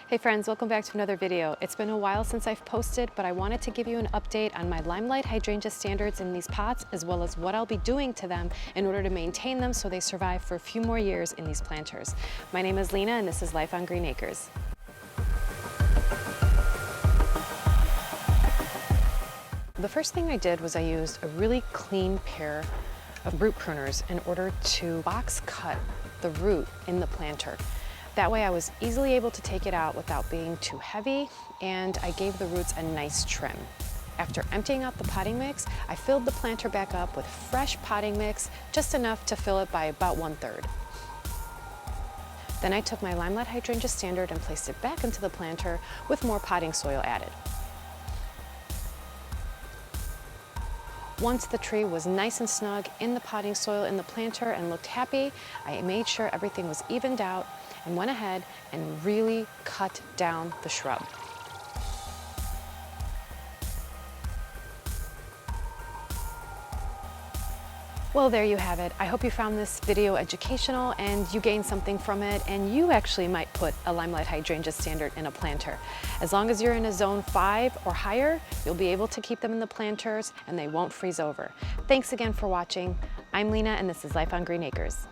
Hey friends, welcome back to another video. It's been a while since I've posted, but I wanted to give you an update on my Limelight Hydrangea standards in these pots, as well as what I'll be doing to them in order to maintain them so they survive for a few more years in these planters. My name is Lena and this is Life on Green Acres. The first thing I did was I used a really clean pair of root pruners in order to box cut the root in the planter. That way I was easily able to take it out without being too heavy, and I gave the roots a nice trim. After emptying out the potting mix, I filled the planter back up with fresh potting mix, just enough to fill it by about 1/3. Then I took my Limelight Hydrangea standard and placed it back into the planter with more potting soil added. Once the tree was nice and snug in the potting soil in the planter and looked happy, I made sure everything was evened out and went ahead and really cut down the shrub. Well, there you have it. I hope you found this video educational and you gained something from it, and you actually might put a Limelight Hydrangea standard in a planter. As long as you're in a zone 5 or higher, you'll be able to keep them in the planters and they won't freeze over. Thanks again for watching. I'm Lena and this is Life on Green Acres.